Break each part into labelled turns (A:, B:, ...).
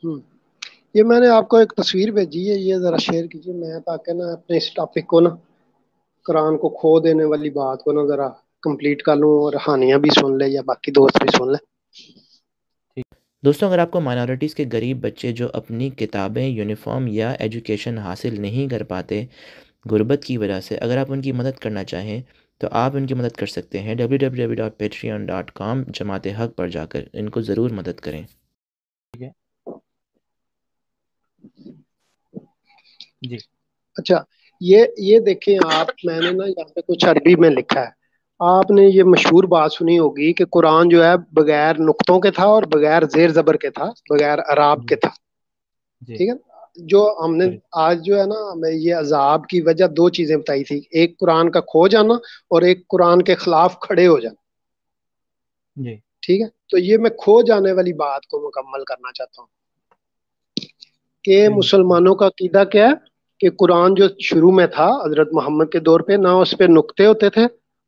A: ہوں، یہ میں نے آپ کو ایک تصویر بھیجی ہے، یہ ذرا شیئر کیجیے میں، تاکہ نا اپنے اس ٹاپک کو نا، قرآن کو کھو دینے والی بات کو نا ذرا کمپلیٹ کر لوں، اور ہانیہ بھی سن لے یا باقی دوست بھی سن لے۔
B: دوستوں، اگر آپ کو مائنورٹیز کے غریب بچے جو اپنی کتابیں، یونیفارم یا ایجوکیشن حاصل نہیں کر پاتے غربت کی وجہ سے، اگر آپ ان کی مدد کرنا چاہیں تو آپ ان کی مدد کر سکتے ہیں www.patreon.com جماعت حق پر جا کر ان کو ضرور مدد کریں، ٹھیک ہے جی۔
A: اچھا، یہ دیکھیں آپ، میں نے نا یہاں پہ کچھ عربی میں لکھا ہے۔ آپ نے یہ مشہور بات سنی ہوگی کہ قرآن جو ہے بغیر نقطوں کے تھا اور بغیر زیر زبر کے تھا، بغیر اعراب
B: جی
A: کے تھا،
B: جی
A: ٹھیک ہے۔ جو ہم نے
B: صحیح
A: آج جو ہے نا، ہمیں یہ عذاب کی وجہ دو چیزیں بتائی تھی، ایک قرآن کا کھو جانا اور ایک قرآن کے خلاف کھڑے ہو جانا،
B: جی
A: ٹھیک ہے۔ تو یہ میں کھو جانے والی بات کو مکمل کرنا چاہتا ہوں کہ
B: صحیح
A: مسلمانوں کا عقیدہ کیا ہے کہ قرآن جو شروع میں تھا حضرت محمد کے دور پہ، نہ اس پہ نقطے ہوتے تھے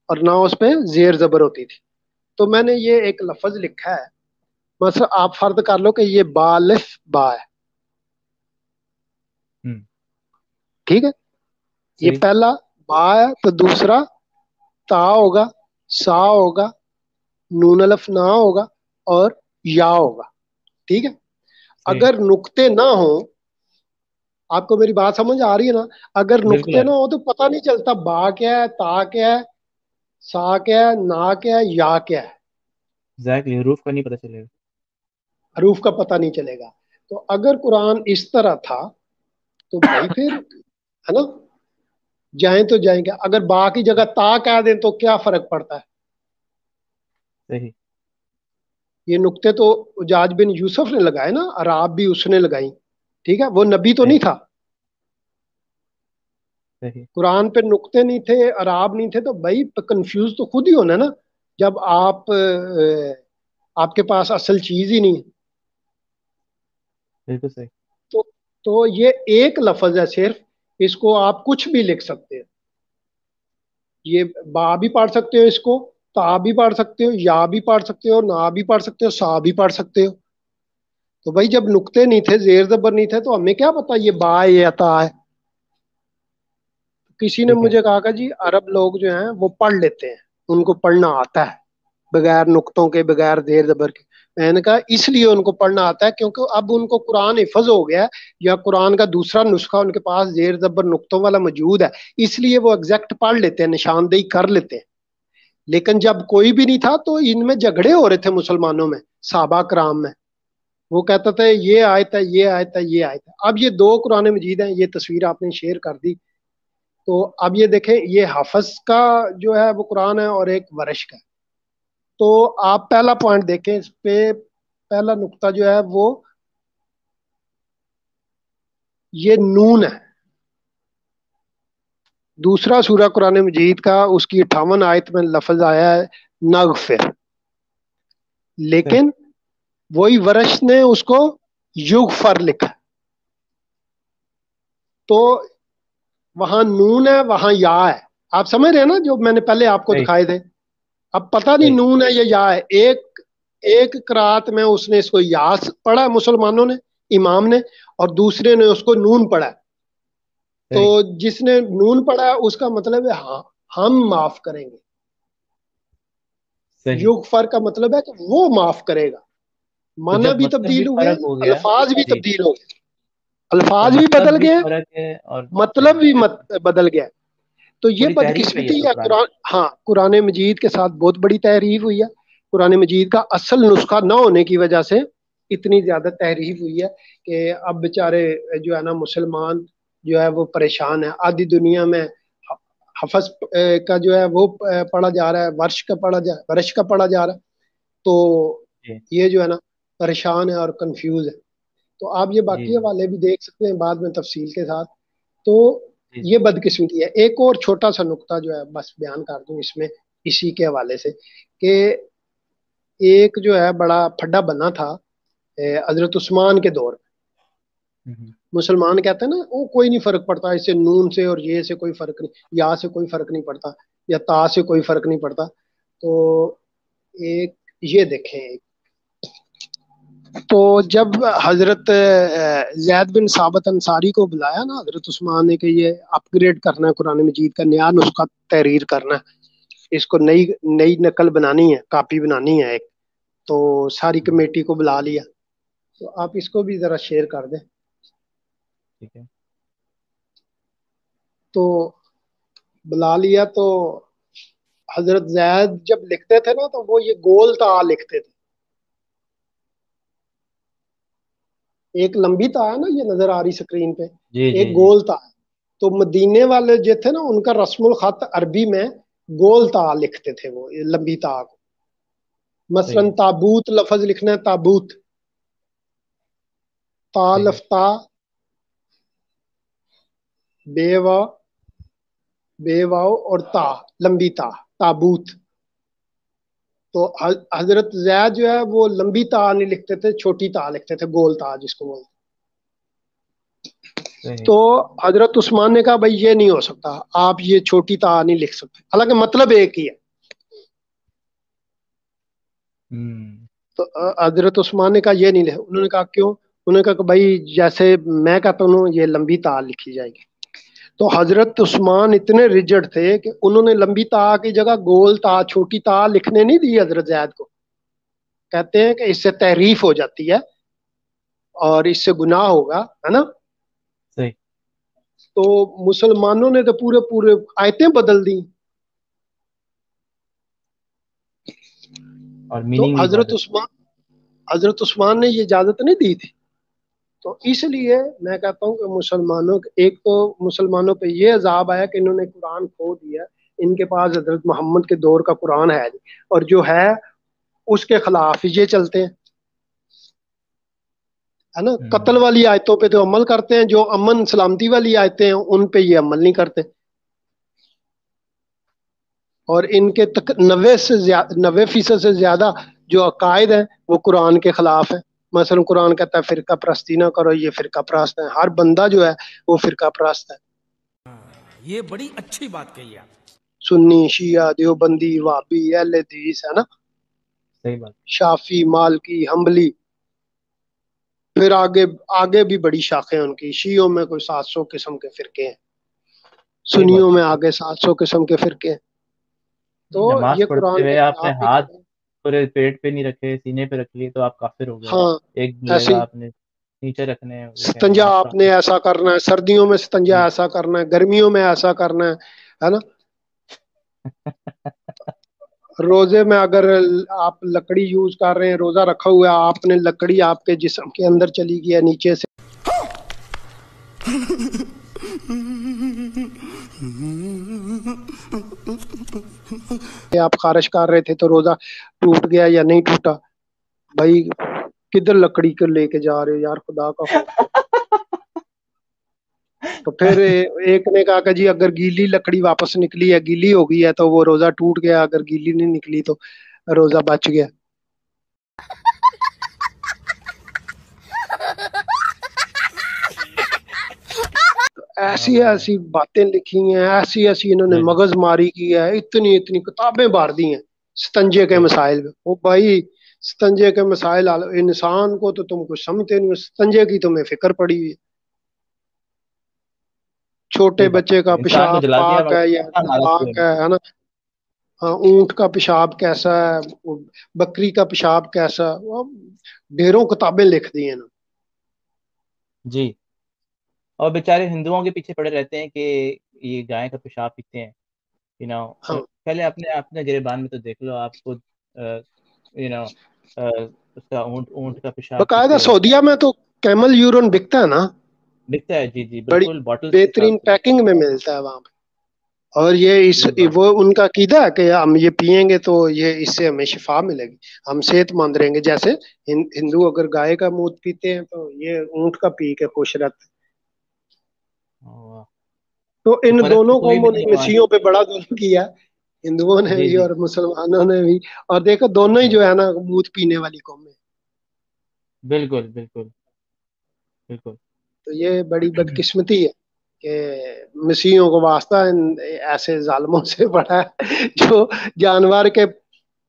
A: اور نہ اس پہ زیر زبر ہوتی تھی۔ تو میں نے یہ ایک لفظ لکھا ہے، مثلا آپ فرض کر لو کہ یہ با الف با ہے،
B: ہوں
A: ٹھیک ہے۔ یہ
B: صحیح
A: پہلا با ہے تو دوسرا تا ہوگا، سا ہوگا، نون الف نہ ہوگا اور یا ہوگا، ٹھیک ہے۔
B: صحیح
A: اگر نقطے نہ ہوں، آپ کو میری بات سمجھ آ رہی ہے نا؟ اگر
B: بالکل
A: نقطے
B: آ
A: نہ ہو تو پتہ نہیں چلتا با کیا ہے، تا کیا ہے، سا کیا ہے، نا کیا ہے، یا کیا ہے،
B: ایگزیکٹلی حروف کا نہیں پتہ چلے گا۔
A: حروف کا پتہ نہیں چلے گا۔ تو اگر قرآن اس طرح تھا تو بھائی پھر ہے نا، جائیں تو جائیں گے، اگر با کی جگہ تا کہہ دیں تو کیا فرق پڑتا ہے؟
B: صحیح
A: یہ نقطے تو حجاج بن یوسف نے لگائے نا، عراب بھی اس نے لگائی، ٹھیک ہے، وہ نبی تو
B: صحیح
A: نہیں تھا۔
B: صحیح
A: قرآن پہ نقطے نہیں تھے، عراب نہیں تھے، تو بھائی کنفیوز تو خود ہی ہونا نا، جب آپ کے پاس اصل چیز ہی نہیں ہے۔
B: بالکل صحیح
A: تو تو یہ ایک لفظ ہے صرف، اس کو آپ کچھ بھی لکھ سکتے ہیں، یہ با بھی پڑھ سکتے ہو، اس کو تا بھی پڑھ سکتے ہو، یا بھی پڑھ سکتے ہو، نا بھی پڑھ سکتے ہو، سا بھی پڑھ سکتے ہو۔ تو بھائی جب نقطے نہیں تھے، زیر زبر نہیں تھے، تو ہمیں کیا پتا یہ با ہے یا تا ہے؟ کسی نے
B: ٹھیک ہے
A: مجھے کہا کہ جی عرب لوگ جو ہیں وہ پڑھ لیتے ہیں، ان کو پڑھنا آتا ہے بغیر نقطوں کے، بغیر زیر زبر کے۔ میں نے کہا اس لیے ان کو پڑھنا آتا ہے کیونکہ اب ان کو قرآن حفظ ہو گیا ہے، یا قرآن کا دوسرا نسخہ ان کے پاس زیر زبر نقطوں والا موجود ہے، اس لیے وہ ایگزیکٹ پڑھ لیتے ہیں، نشاندہی کر لیتے ہیں۔ لیکن جب کوئی بھی نہیں تھا تو ان میں جھگڑے ہو رہے تھے مسلمانوں میں، صحابہ کرام میں، وہ کہتا تھا یہ آیت ہے، یہ آیت ہے، یہ آیت ہے۔ اب یہ دو قرآن مجید ہیں، یہ تصویر آپ نے شیئر کر دی۔ تو اب یہ دیکھیں، یہ حافظ کا جو ہے وہ قرآن ہے اور ایک ورش کا ہے۔ تو آپ پہلا پوائنٹ دیکھیں اس پہ، پہلا نقطہ جو ہے وہ یہ نون ہے۔ دوسرا سورہ قرآن مجید کا، اس کی 58 آیت میں لفظ آیا ہے نغفر،
B: صحیح
A: لیکن وہی ورش نے اس کو یغفر لکھا۔ تو وہاں نون ہے، وہاں یا ہے، آپ سمجھ رہے ہیں نا جو میں نے پہلے آپ کو
B: صحیح
A: دکھائے تھے؟ اب پتہ نہیں
B: صحیح
A: نون ہے یا ہے۔ ایک قرات میں اس نے اس کو یا پڑھا مسلمانوں نے، امام نے، اور دوسرے نے اس کو نون پڑھا۔ تو
B: صحیح
A: جس نے نون پڑھا اس کا مطلب ہے ہاں ہم معاف کریں گے،
B: صحیح
A: یغفر کا مطلب ہے کہ وہ معاف کرے گا۔
B: تو
A: معنی
B: جب
A: بھی
B: مطلب بھی
A: تبدیل ہوئے،
B: فرق ہو گیا،
A: الفاظ بھی
B: جی،
A: تبدیل ہو گئے،
B: تو
A: الفاظ بھی
B: مطلب
A: بدل
B: بھی
A: گئے،
B: فرق ہے اور
A: مطلب
B: صحیح
A: بھی بدل گیا۔ تو یہ
B: پوری تحریف ہے یہ
A: بدقسمتی
B: تو
A: ہے
B: قرآن
A: قرآن، ہاں قرآن مجید کے ساتھ بہت بڑی تحریف ہوئی ہے۔ قرآن مجید کا اصل نسخہ نہ ہونے کی وجہ سے اتنی زیادہ تحریف ہوئی ہے کہ اب بیچارے جو ہے نا مسلمان جو ہے وہ پریشان ہے۔ آدھی دنیا میں حفظ کا جو ہے وہ پڑھا جا رہا ہے، ورش کا پڑھا جا رہا ہے، تو
B: جی
A: یہ جو ہے نا پریشان ہے اور کنفیوز ہے۔ تو آپ یہ
B: جی
A: باقی
B: جی
A: حوالے بھی دیکھ سکتے ہیں بعد میں تفصیل کے ساتھ۔ تو
B: جی
A: یہ بدقسمتی ہے۔ ایک اور چھوٹا سا نقطہ جو ہے بس بیان کر دوں اس میں، اسی کے حوالے سے، کہ ایک جو ہے بڑا پھڈا بنا تھا حضرت عثمان کے دور میں۔
B: ہوں،
A: مسلمان کہتے ہیں نا وہ کوئی نہیں فرق پڑتا، اس سے نون سے اور یہ سے کوئی فرق نہیں، یا سے کوئی فرق نہیں پڑتا، یا تا سے کوئی فرق نہیں پڑتا۔ تو ایک یہ دیکھیں، تو جب حضرت زید بن ثابت انصاری کو بلایا نا حضرت عثمان نے کہ یہ اپ گریڈ کرنا ہے قرآن مجید کا، نیا نسخہ تحریر کرنا ہے، اس کو نئی نئی نقل بنانی ہے، کاپی بنانی ہے ایک، تو ساری کمیٹی کو بلا لیا. تو آپ اس کو بھی ذرا شیئر کر دیں.
B: ٹھیک ہے.
A: تو بلا لیا. تو حضرت زید جب لکھتے تھے نا تو وہ یہ گول تا لکھتے تھے. ایک لمبی تا ہے نا، یہ نظر آ رہی سکرین پہ،
B: جی
A: ایک
B: جی جی.
A: گول تا ہے. تو مدینے والے جو تھے نا ان کا رسم الخط عربی میں گول تا لکھتے تھے، وہ یہ لمبی تا کو.
B: صحیح
A: مثلا
B: ہے.
A: تابوت لفظ لکھنا ہے تابوت، تا
B: صحیح ہے.
A: لفتا، بے وا، بے واو اور تا، لمبی تا، تابوت. تو حضرت زید جو ہے وہ لمبی تا نہیں لکھتے تھے، چھوٹی تا لکھتے تھے، گول تا جس کو بولتے.
B: صحیح.
A: تو حضرت عثمان نے کہا بھائی یہ نہیں ہو سکتا، آپ یہ چھوٹی تا نہیں لکھ سکتے، حالانکہ مطلب ایک ہی ہے. تو حضرت عثمان نے کہا یہ نہیں لکھ. انہوں نے کہا کیوں؟ انہوں نے کہا کہ بھائی جیسے میں کہتا ہوں یہ لمبی تا لکھی جائے گی. تو حضرت عثمان اتنے ریجڈ تھے کہ انہوں نے لمبی تا کی جگہ گول تا، چھوٹی تا لکھنے نہیں دی حضرت زید کو. کہتے ہیں کہ اس سے تحریف ہو جاتی ہے اور اس سے گناہ ہوگا، ہے نا.
B: صحیح.
A: تو مسلمانوں نے تو پورے پورے آیتیں بدل دی.
B: اور
A: تو
B: میننگ بھی بدل.
A: حضرت عثمان نے یہ اجازت نہیں دی تھی. تو اس لیے میں کہتا ہوں کہ مسلمانوں ایک تو مسلمانوں پہ یہ عذاب آیا کہ انہوں نے قرآن کھو دیا. ان کے پاس حضرت محمد کے دور کا قرآن ہے اور جو ہے اس کے خلاف یہ چلتے ہیں، ہے نا. قتل والی آیتوں پہ تو عمل کرتے ہیں، جو امن سلامتی والی آیتیں ہیں ان پہ یہ عمل نہیں کرتے. اور ان کے 90% سے زیادہ جو عقائد ہیں وہ قرآن کے خلاف ہیں. مثلا قرآن کہتا ہے فرقہ پرستی نہ کرو، یہ فرقہ پرست ہے. ہر بندہ جو ہے وہ فرقہ پرست ہے.
C: یہ بڑی اچھی بات کہی آپ.
A: سنی، شیعہ، دیوبندی، وہابی، اہل حدیث، ہے نا،
B: صحیح بات.
A: شافی، مالکی، حنبلی. پھر آگے آگے بھی بڑی شاخیں ہیں ان کی. شیعوں میں کوئی 700 قسم کے فرقے ہیں،
B: صحیح بات.
A: سنیوں میں آگے 700 قسم کے فرقے ہیں. تو
B: نماز
A: یہ
B: پڑھتے
A: قرآن کے
B: ہوئے آپ نے
A: خلاف بھی
B: ہاتھ
A: کھڑے ہیں.
B: پورے پیٹ پہ نہیں رکھے، سینے پہ رکھ لیے تو آپ کافر ہو گئے.
A: ہاں
B: ایک بولے
A: ایسے
B: گا
A: ہی
B: آپ نے نیچے رکھنے ہیں، وہ کہیں گے
A: ستنجا
B: آپ
A: آپ نے
B: کافر.
A: ایسا کرنا ہے، سردیوں میں ستنجا
B: جی.
A: ایسا کرنا ہے، گرمیوں میں ایسا کرنا ہے نا. روزے میں اگر آپ لکڑی یوز کر رہے ہیں، روزہ رکھا ہوا ہے، آپ نے لکڑی آپ کے جسم کے اندر چلی گئی ہے نیچے سے، آپ خارش کر رہے تھے تو روزہ ٹوٹ گیا یا نہیں ٹوٹا. بھائی کدھر لکڑی کو لے کے جا رہے ہو یار، خدا کا خوف. تو پھر ایک نے کہا کہ جی اگر گیلی لکڑی واپس نکلی ہے، گیلی ہو گئی ہے تو وہ روزہ ٹوٹ گیا، اگر گیلی نہیں نکلی تو روزہ بچ گیا. ایسی ایسی باتیں لکھی ہیں، ایسی ایسی انہوں نے مغز ماری کی ہے، اتنی اتنی کتابیں بھار دی ہیں ستنجے کے مسائل میں. وہ بھائی ستنجے کے مسائل انسان کو تو تم کچھ سمجھتے نہیں، ستنجے کی تمہیں فکر پڑی ہوئی ہے. چھوٹے
B: صحیح بات.
A: بچے کا
B: انسان کو
A: پیشاب
B: جلا دیا
A: پاک ہے یا
B: ہمارا
A: ناپاک ہے نا. ہاں اونٹ کا پیشاب کیسا ہے، بکری کا پیشاب کیسا ہے، وہ ڈھیروں کتابیں لکھ دی ہیں نا.
B: جی. اور بیچارے ہندوؤں کے پیچھے پڑے رہتے ہیں کہ یہ گائے کا پیشاب پیتے ہیں.
A: ہاں
B: پہلے اپنے گریبان میں تو دیکھ لو، آپ کو یو نو اس کا اونٹ کا پیشاب
A: باقاعدہ
B: پیتے ہو.
A: سعودیہ میں تو کیمل یورین بکتا ہے نا،
B: دکھتا ہے. جی جی
A: بڑی
B: بالکل، باٹلز کے
A: بہترین
B: ساتھ.
A: پیکنگ میں ملتا ہے وہاں پہ. اور یہ
B: صحیح بات.
A: وہ ان کا عقیدہ ہے کہ ہم یہ پیئیں گے تو یہ اس سے ہمیں شفا ملے گی، ہم صحت مند رہیں گے. جیسے ہندو اگر گائے کا دودھ پیتے ہیں تو یہ اونٹ کا پی کے خوش رہتے ہیں.
B: واہ.
A: تو ان
B: فرق تو
A: دونوں
B: کوئی بھی
A: قوموں نے
B: نہیں ہوا ہے.
A: مسیحوں پہ بڑا ظلم کیا ہے، ہندوؤں نے
B: جی
A: بھی
B: جی.
A: اور مسلمانوں نے بھی. اور دیکھو دونوں ہی جو ہے نا دودھ پینے والی قومیں.
B: بالکل بالکل بالکل.
A: تو یہ بڑی بدقسمتی ہے کہ مسیحوں کو واسطہ ایسے ظالموں سے بڑا ہے جو جانور کے